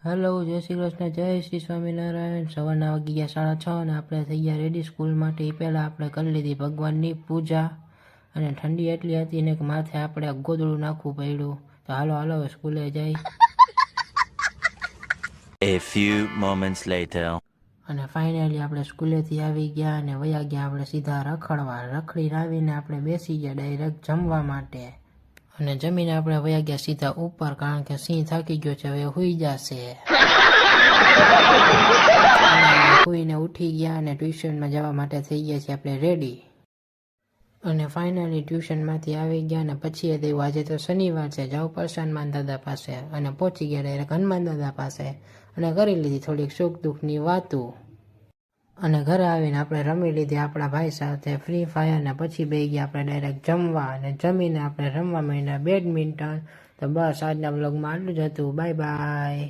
Hello, જય શ્રી કૃષ્ણ, જય શ્રી સ્વામિનારાયણ. સવારના વાગી ગયા 6:30 અને આપણે થઈ ગયા રેડી સ્કૂલ માટે. એ પહેલાં આપણે કરી લીધી ભગવાનની પૂજા અને ઠંડી એટલી હતી ને કે માથે આપણે ગોદડું નાખવું પડ્યું. તો હાલો હાલો હવે સ્કૂલે જઈ. A few moments later. અને ફાઇનલી આપણે સ્કૂલેથી આવી ગયા અને વયા ગયા આપણે સીધા રખડવા. રખડીને આવીને આપણે બેસી ગયા ડાયરેક્ટ જમવા માટે. અને જમીને આપણે વયા ગયા સીધા ઉપર, કારણ કે સિંહ થાકી ગયો છે, હવે હુઈ જશે. હુઈને ઉઠી ગયા અને ટ્યુશનમાં જવા માટે થઈ ગયા છે આપણે રેડી. અને ફાઇનલી ટ્યુશનમાંથી આવી ગયા અને પછી એ થયું આજે તો શનિવાર છે, જાઉં પરસાનમાન દાદા પાસે. અને પહોંચી ગયા ડાયરેક્ટ હનુમાન દાદા પાસે અને કરી લીધી થોડીક સુખ દુઃખની વાતો. અને ઘરે આવીને આપણે રમી લીધી આપણા ભાઈ સાથે ફ્રી ફાયર ને પછી બેસી ગયા આપણે ડાયરેક્ટ જમવા. અને જમીને આપણે રમવા માંડ્યા બેડમિન્ટન. તો બસ આજના બ્લોગમાં આટલું જ હતું. Bye bye.